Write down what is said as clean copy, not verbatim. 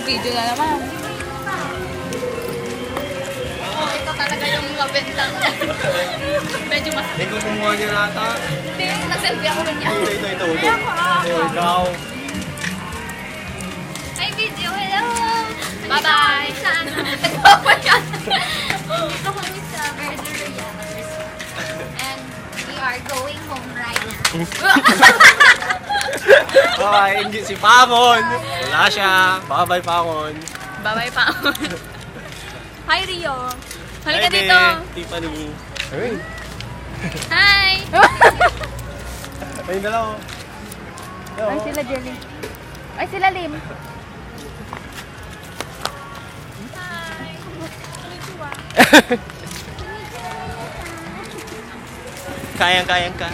Video na naman. Ito talaga yung mabentang. Medyo mas... Hindi ko kumuha niya nata. Hindi, nag-selfie ako niya. Ito. Ikaw. Hi, video. Hello! Bye-bye! Saan? Nagpapayan. Dito kami sa Verderia. And we are going home right now. Bye, hindi si Pangon. Wala siya. Bye-bye, Pangon. Bye-bye pa. Hi, Rio. Halika Hi, dito. Tiffany. Hey. Hi. Ayun dalawa. Ay, sila Jelly. Ay, sila Lim. Kayang-kayang ka.